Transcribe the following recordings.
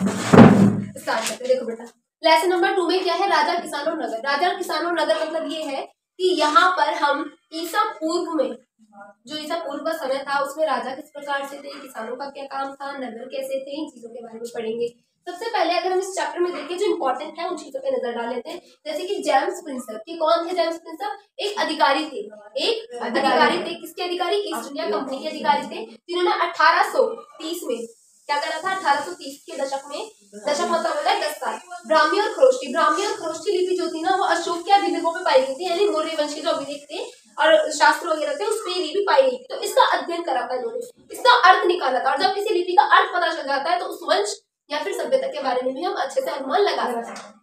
Start करते। देखो बेटा, लेसन नंबर 2 में क्या है, राजा, किसान और नगर। राजा और किसान और नगर मतलब ये है कि यहाँ पर हम ईसा पूर्व में, जो ईसा पूर्व का समय था उसमें राजा किस प्रकार से थे, किसानों का क्या काम था, नगर कैसे थे, इन चीजों के बारे में पढ़ेंगे। सबसे पहले अगर हम इस चैप्टर में देखें जो इंपॉर्टेंट है उन चीजों पे नजर डाल लेते हैं। जैसे कि जेम्स प्रिंसेप, कि कौन थे जेम्स प्रिंसेप, एक अधिकारी थे, एक अधिकारी थे। किसके अधिकारी, ईस्ट इंडिया कंपनी के अधिकारी थे, जिन्होंने 1830 में क्या करा था, 1830 के दशक में, दशक मतलब होता है 10 साल, ब्राह्मी और खरोष्टी लिपि जो थी ना वो अशोक के अभिलेखों पे पाई गई थी, यानी मौर्य वंश के जो अभिलेख थे और शास्त्र वगैरह थे उसमें ये लिपि पाई गई थी। तो इसका अध्ययन करा था इन्होंने, इसका अर्थ निकाला था, और जब किसी लिपि का अर्थ पता चल जाता है तो उस वंश या फिर सभ्यता के बारे में भी हम अच्छे से अनुमान लगा सकते हैं।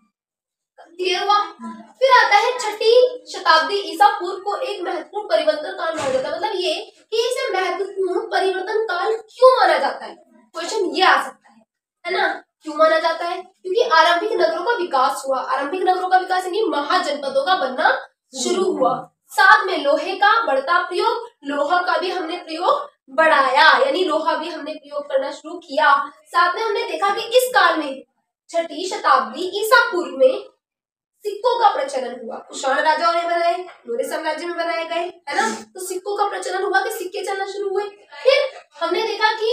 क्लियर हुआ। फिर आता है 6ठी शताब्दी ईसा पूर्व को एक महत्वपूर्ण परिवर्तन काल माना जाता है। मतलब ये कि इसे महत्वपूर्ण परिवर्तन काल क्यों माना जाता है, क्वेश्चन ये आ सकता है ना, क्यों माना जाता है, क्योंकि आरंभिक नगरों का विकास हुआ, आरंभिक नगरों का विकास यानी महाजनपदों का बनना शुरू हुआ, साथ में लोहे का बढ़ता प्रयोग, लोहा का भी हमने प्रयोग बढ़ाया, यानी लोहा भी हमने प्रयोग करना शुरू किया। साथ में हमने देखा कि इस काल में 6ठी शताब्दी ईसा पूर्व में सिक्कों का प्रचलन हुआ, कुषाण राजाओं ने बनाए, मौर्य साम्राज्य में बनाए गए, है ना, तो सिक्कों का प्रचलन हुआ कि सिक्के चलना शुरू हुए। फिर हमने देखा कि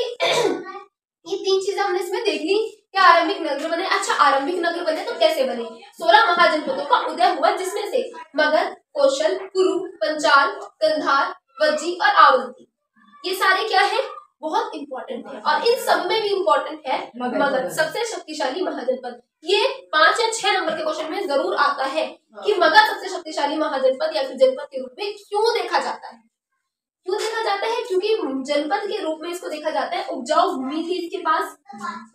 ये 3 चीजें हमने इसमें देख ली कि आरंभिक नगर बने। अच्छा, आरंभिक नगर बने तो कैसे बने, 16 महाजनपदों का उदय हुआ, जिसमें से मगध, कौशल, कुरु, पंचाल, गंधार, वज्जी और आवंती, ये सारे क्या है, बहुत इंपॉर्टेंट है। और इन सब में भी इंपॉर्टेंट है मगध, सबसे शक्तिशाली महाजनपद। ये 5 या 6 नंबर के क्वेश्चन में जरूर आता है कि मगध सबसे शक्तिशाली महाजनपद या फिर जनपद के रूप में क्यों देखा जाता है। क्यों देखा जाता है, क्योंकि जनपद के रूप में इसको देखा जाता है, उपजाऊ भूमि थी इसके पास,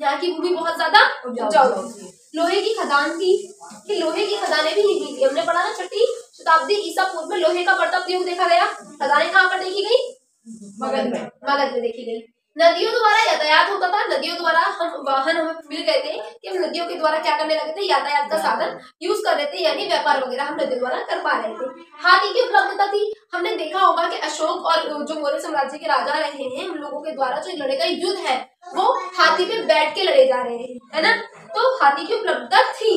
यहाँ की भूमि बहुत ज्यादा उपजाऊ थी, लोहे की खदान थी, कि लोहे की खदानें भी निकली थी। हमने पढ़ा ना 6ठी शताब्दी ईसा पूर्व में लोहे का बढ़ता प्रयोग देखा गया। खदानें कहाँ पर देखी गई, मगध में देखी गई। नदियों द्वारा यातायात होता था, नदियों द्वारा हम वाहन हमें मिल गए थे कि हम नदियों के द्वारा क्या करने लगे थे, यातायात का साधन यूज कर रहे थे, यानी व्यापार वगैरह हम नदियों द्वारा कर पा रहे थे। हाथी की उपलब्धता थी, हमने देखा होगा कि अशोक और जो मौर्य साम्राज्य के राजा रहे हैं उन लोगों के द्वारा जो लड़े गए युद्ध है वो हाथी पे बैठ के लड़े जा रहे हैं, है ना, तो हाथी की उपलब्धता थी।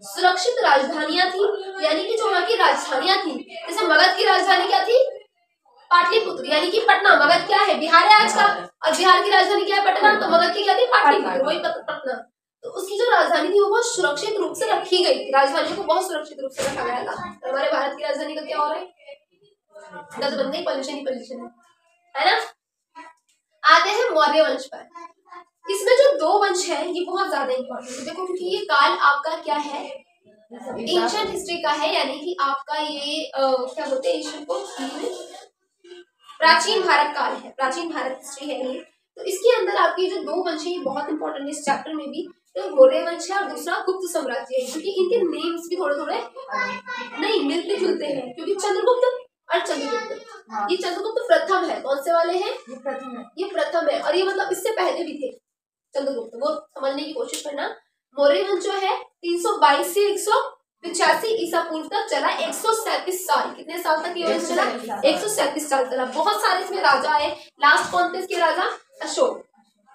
सुरक्षित राजधानियां थी, यानी कि जो वहाँ की राजधानियां थी, जैसे मगध की राजधानी क्या थी, पाटलिपुत्र, यानी कि पटना। मगध क्या है, बिहार है आज का, और बिहार की राजधानी क्या है, पटना, तो मगध की क्या थी, पाटलिपुत्र, वही पटना। तो उसकी जो राजधानी थी वो बहुत सुरक्षित रूप से रखी गई थी, राजधानी को बहुत सुरक्षित रूप से रखा गया था। हमारे भारत की राजधानी का क्या हो रहा है, गठबंधन, पॉल्यूशन ही पॉल्यूशन है ना। आते हैं मौर्य वंश पर। इसमें जो 2 वंश है ये बहुत ज्यादा इंपॉर्टेंट है, देखो, क्योंकि ये काल आपका क्या है, एंशिएंट हिस्ट्री का है, यानी कि आपका ये क्या बोलते हैं एशियन को, प्राचीन भारत काल है, प्राचीन भारत हिस्ट्री है ये। तो इसके अंदर आपकी जो 2 वंश है ये बहुत इंपॉर्टेंट है इस चैप्टर में भी। तो मौर्य वंश है और दूसरा गुप्त साम्राज्य है, क्योंकि इनके नेम्स भी थोड़े थोड़े नहीं मिलते जुलते हैं, क्योंकि चंद्रगुप्त और चंद्रगुप्त, ये चंद्रगुप्त प्रथम है, कौन से वाले हैं, ये प्रथम है, और ये मतलब इससे पहले भी थे चंद्रगुप्त, वो समझने की कोशिश करना। मौर्य वंश जो है 322 से 185 ईसा पूर्व तक चला, 137 साल, कितने साल तक ये वंश चला, 137 साल चला। बहुत सारे इसमें राजा आए, लास्ट कौन थे इसके राजा, अशोक,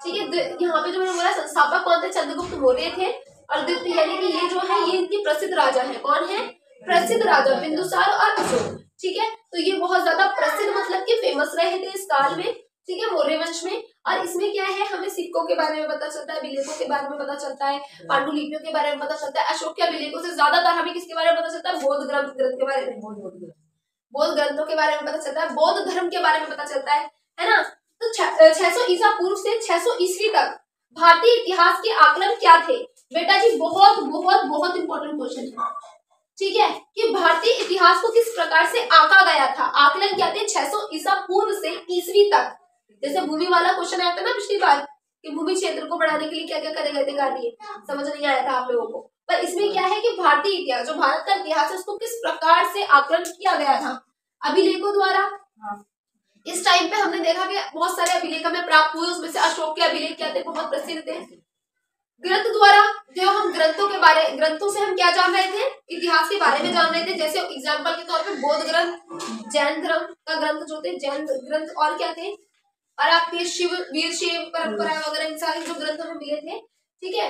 ठीक है। यहाँ पे जो मैंने बोला संस्थापक कौन थे, चंद्रगुप्त मौर्य थे, और द्वितीय यानी कि ये जो है ये इनके प्रसिद्ध राजा है, कौन है, प्रसिद्ध राजा बिंदुसार और अशोक, ठीक है। तो ये बहुत ज्यादा प्रसिद्ध मतलब कि फेमस रहे थे इस काल में, ठीक है, मौर्य वंश में। और इसमें क्या है, हमें सिक्कों के बारे में पता चलता है, अभिलेखों के बारे में पता चलता है, पांडुलिपियों के बारे में पता चलता है। अशोक के अभिलेखों से ज्यादातर हमें किसके बारे में पता चलता है, बौद्ध ग्रंथ के बारे में, बौद्ध ग्रंथों के बारे में पता चलता है, बौद्ध धर्म के बारे में पता चलता है ना। तो 600 ईसा पूर्व से 600 ईस्वी तक भारतीय इतिहास के आकलन क्या थे, बेटा जी बहुत बहुत बहुत इंपॉर्टेंट क्वेश्चन है, ठीक है, कि भारतीय इतिहास को किस प्रकार से आंका गया था, आकलन क्या थे 600 ईसा पूर्व से ईस्वी तक। जैसे भूमि वाला क्वेश्चन आया था ना पिछली बार कि भूमि क्षेत्र को बढ़ाने के लिए क्या क्या करे गए थे कार्य, समझ नहीं आया था आप लोगों को, पर इसमें क्या है कि भारतीय इतिहास, जो भारत का इतिहास है उसको किस प्रकार से आकलन किया गया था, अभिलेखों द्वारा। इस टाइम पे हमने देखा कि बहुत सारे अभिलेख हमें प्राप्त हुए, उसमें से अशोक के अभिलेख क्या थे, बहुत प्रसिद्ध थे। ग्रंथ द्वारा, जो हम ग्रंथों से हम क्या जान रहे थे, इतिहास के बारे में जान रहे थे। जैसे एग्जाम्पल के तौर पे बौद्ध ग्रंथ, जैन धर्म का ग्रंथ जो थे, जैन ग्रंथ, और क्या थे, और आपके वीर शैव परंपरा वगैरह, इन सारे जो ग्रंथ हमें मिले थे ठीक है।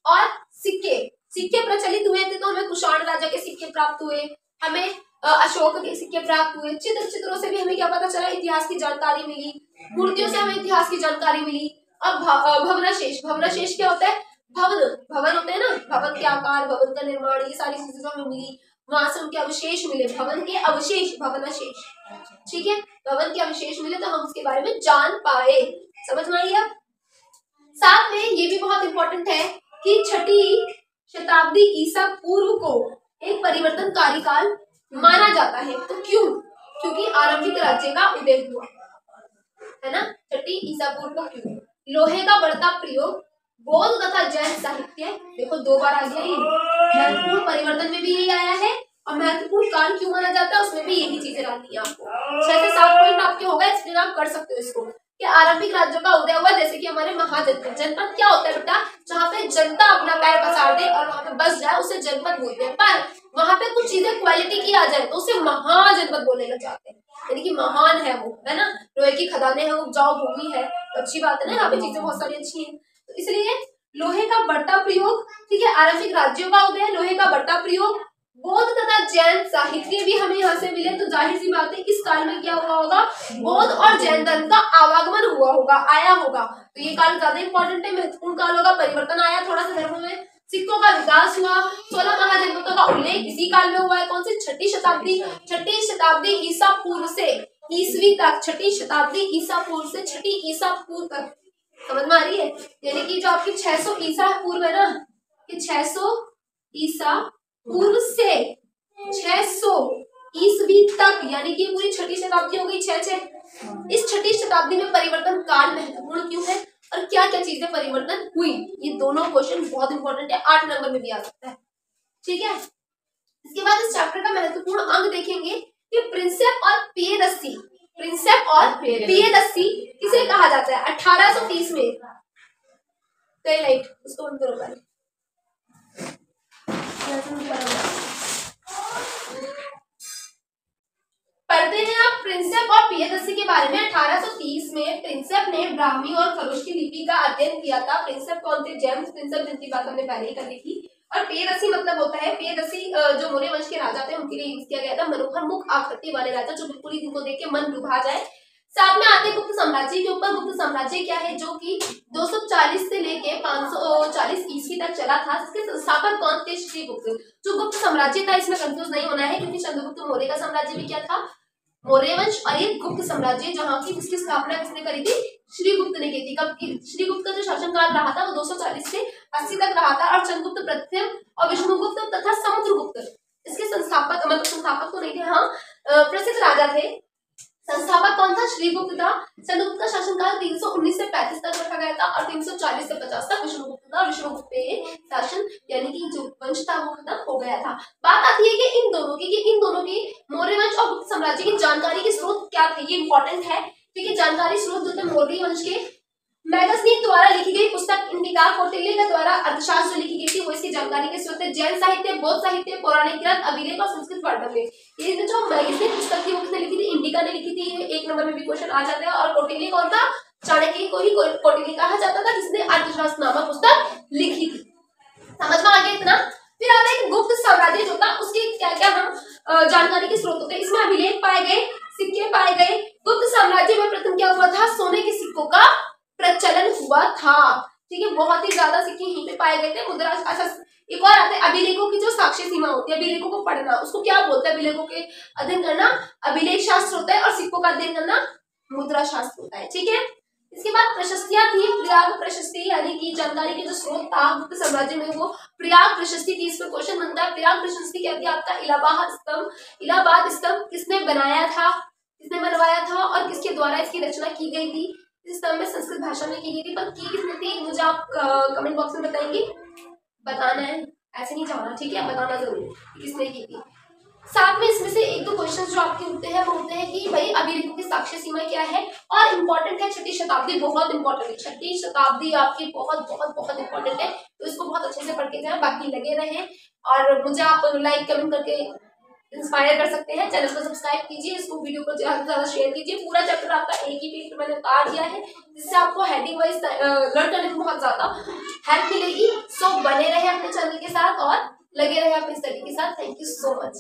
और सिक्के, सिक्के प्रचलित हुए थे तो हमें कुषाण राजा के सिक्के प्राप्त हुए, हमें अशोक के सिक्के प्राप्त हुए। चित्रों से भी हमें क्या पता चला, इतिहास की जानकारी मिली, मूर्तियों से हमें इतिहास की जानकारी मिली। अब भवनाशेष, भवनाशेष क्या होता है, भवन, भवन होते हैं ना, भवन के आकार, भवन का निर्माण, ये सारी चीजें हमें मिली, वहां से उनके अवशेष मिले, भवन के अवशेष, भवनाशेष, ठीक है, भवन के अवशेष मिले तो हम उसके बारे में जान पाए। समझ में आई? अब साथ में ये भी बहुत इंपॉर्टेंट है कि 6ठी शताब्दी ईसा पूर्व को एक परिवर्तनकारी काल माना जाता है। तो क्यों? क्योंकि आरंभिक राज्य का उदय हुआ है ना, 6ठी ईसा पूर्व को। क्यों? लोहे का बढ़ता प्रयोग, बौद्ध तथा जैन साहित्य, देखो 2 बार आ गया ये, महत्वपूर्ण परिवर्तन में भी यही आया है और महत्वपूर्ण काल क्यों माना जाता है उसमें भी यही चीजें डालनी है आपको। 6 से 7 पॉइंट आपके होगा, एक्सप्लेन आप कर सकते हो इसको कि आरंभिक राज्यों का उदय हुआ, जैसे कि हमारे महाजनपद। जनपद क्या होता है बेटा, जहाँ पे जनता अपना पैर पसार दे और वहां पे बस जाए उसे जनपद बोलते हैं, पर वहां पे कुछ चीजें क्वालिटी की आ जाए तो उसे महाजनपद बोलने लग जाते हैं, यानी कि महान है वो, है ना, लोहे की खदानें हैं, उपजाऊ भूमि है, तो अच्छी बात है ना, यहाँ पे चीजें बहुत सारी अच्छी हैं। तो इसलिए लोहे का बढ़ता प्रयोग, ठीक है, आरंभिक राज्यों का उदय, लोहे का बढ़ता प्रयोग, बौद्ध तथा जैन साहित्य भी हमें यहाँ से मिले, तो जाहिर सी बात है इस काल में क्या हुआ होगा, बौद्ध और जैन धर्म का आवागमन हुआ होगा, आया होगा। तो ये काल ज्यादा इंपॉर्टेंट है, महत्वपूर्ण काल होगा, परिवर्तन आया थोड़ा सा धर्म में, सिक्कों का विकास हुआ, 16 महाजनपदों का उल्लेख इसी काल में हुआ है। कौन सी? 6ठी शताब्दी, 6ठी शताब्दी ईसा पूर्व से ईसवी तक, 6ठी शताब्दी ईसा पूर्व से 6ठी ईसा पूर्व तक। समझ में आ रही है? यानी कि जो आपकी 600 ईसा पूर्व है ना, कि 600 ईसा पूर्व से 600 ईसवी तक, यानी कि पूरी 6ठी शताब्दी हो गई। 6 इस 6ठी शताब्दी में परिवर्तन काल महत्वपूर्ण क्यों है और क्या क्या चीजें परिवर्तन हुई, ये दोनों क्वेश्चन बहुत इंपॉर्टेंट है, 8 नंबर में भी आ सकता है, ठीक है। इसके बाद इस चैप्टर का महत्वपूर्ण अंग देखेंगे कि प्रिंसेप और पियदस्सी, प्रिंसेप और पियदस्सी किसे कहा जाता है? 1830 में, कई लाइट उसको बंद करो पहले, पढ़ते हैं आप प्रिंसेप और पियदस्सी के बारे में। 1830 में प्रिंसेप ने ब्राह्मी और खरोष्टी लिपि का अध्ययन किया था। प्रिंसेप कौन थे? जेम्स प्रिंसेप, जिनकी बात हमने पहले ही कर ली थी। और पियदस्सी मतलब होता है, पियदस्सी जो मौर्य वंश के राजा थे उनके लिए यूज किया गया था, मनोहर मुख आकृति वाले राजा, जो बिल्कुल ही जिनको देख के मन लुभा जाए। साथ में आते गुप्त साम्राज्य के ऊपर। गुप्त साम्राज्य क्या है? जो कि 240 से लेके 540 ईस्वी तक चला था। इसके संस्थापक कौन थे? श्रीगुप्त। जो गुप्त साम्राज्य था, इसमें कंफ्यूज नहीं होना है, क्योंकि चंद्रगुप्त मौर्य का साम्राज्य भी क्या था? मौर्य वंश। और ये गुप्त साम्राज्य, जहाँ की इसकी स्थापना किसने करी थी? श्रीगुप्त ने की थी। कब की? श्रीगुप्त का जो शासनकाल रहा था वो 240 से 80 तक रहा था। और चंद्रगुप्त प्रथम और विष्णुगुप्त तथा समुद्रगुप्त इसके संस्थापक, मतलब संस्थापक तो नहीं थे, हाँ प्रसिद्ध राजा थे। संस्थापक कौन था? श्रीगुप्त था। चंद्रगुप्त का शासनकाल 319 से 35 तक रखा गया था और 340 से 50 तक विष्णुगुप्त था। विष्णुगुप्त पे शासन यानी कि जो वंश था वो खत्म हो गया था। बात आती है कि इन दोनों की मौर्य वंश और गुप्त साम्राज्य की जानकारी के स्रोत क्या थे, ये इंपॉर्टेंट है, क्योंकि जानकारी स्रोत जो थे मौर्य वंश के मैगस्नीक द्वारा लिखी गई पुस्तक इंडिका कौटिल्य के द्वारा अर्थशास्त्र लिखी गई थी, वो इसकी जानकारी के स्रोत है। जैन साहित्य, बौद्ध साहित्य, पौराणिक ग्रंथ, अभिलेख और संस्कृत वर्णन में। ये जो मैगस्नीक पुस्तक थी वो किसने लिखी थी? इंडिका ने लिखी थी। ये 1 नंबर में भी क्वेश्चन आ जाता है। और कौटिल्य कौन था? चाणक्य को ही कौटिल्य कहा जाता था, जिसने अर्थशास्त्र नामक पुस्तक लिखी थी। समझ में आ गया इतना? फिर आता है गुप्त साम्राज्य जो था उसकी क्या क्या हम जानकारी के स्रोत होते हैं। इसमें अभिलेख पाए गए, सिक्के पाए गए। गुप्त साम्राज्य में प्रथम क्या हुआ था? सोने के सिक्कों का प्रचलन हुआ था, ठीक है, बहुत ही ज्यादा सिक्के यहीं पे पाए गए थे। मुद्रा, अच्छा एक और आते हैं अभिलेखों की जो साक्ष्य सीमा होती है, अभिलेखों को पढ़ना, उसको क्या बोलते हैं? अभिलेखों के अध्ययन करना अभिलेख शास्त्र होता है और सिक्कों का अध्ययन करना मुद्रा शास्त्र होता है, ठीक है। इसके बाद प्रशस्तियां थी। प्रयाग प्रशस्ति, यानी कि जानकारी के जो स्रोत था गुप्त साम्राज्य में वो प्रयाग प्रशस्ति थी। इस पर क्वेश्चन बनता है। प्रयाग प्रशस्ति कहती है आपका इलाहाबाद स्तंभ किसने बनाया था, किसने बनवाया था और किसके द्वारा इसकी रचना की गई थी? इस स्तंभ में संस्कृत भाषा में की गई थी, पर की किसने थी? मुझे आप कमेंट बॉक्स में बताएंगे, बताना है, ऐसे नहीं जाना, ठीक है, बताना जरूर किसने की थी। साथ में इसमें से 1-2 क्वेश्चन जो आपके होते हैं वो होते हैं कि भाई अभिलेखों की साक्ष्य सीमा क्या है। और इम्पोर्टेंट है 6ठी शताब्दी, बहुत इंपॉर्टेंट है 6ठी शताब्दी आपकी, बहुत बहुत बहुत इंपॉर्टेंट है, तो इसको बहुत अच्छे से पढ़ के जाए, बाकी लगे रहें और मुझे आप लाइक कमेंट करके इंस्पायर कर सकते हैं। चैनल को सब्सक्राइब कीजिए, इसको वीडियो को ज्यादा से ज्यादा शेयर कीजिए। पूरा चैप्टर आपका एक ही पेज में मैंने उतार दिया है, जिससे आपको हेडिंग वाइज लर्न करने में बहुत ज्यादा हेल्प मिलेगी। सो बने रहे अपने चैनल के साथ और लगे रहे अपनी स्टडी के साथ। Thank you so much.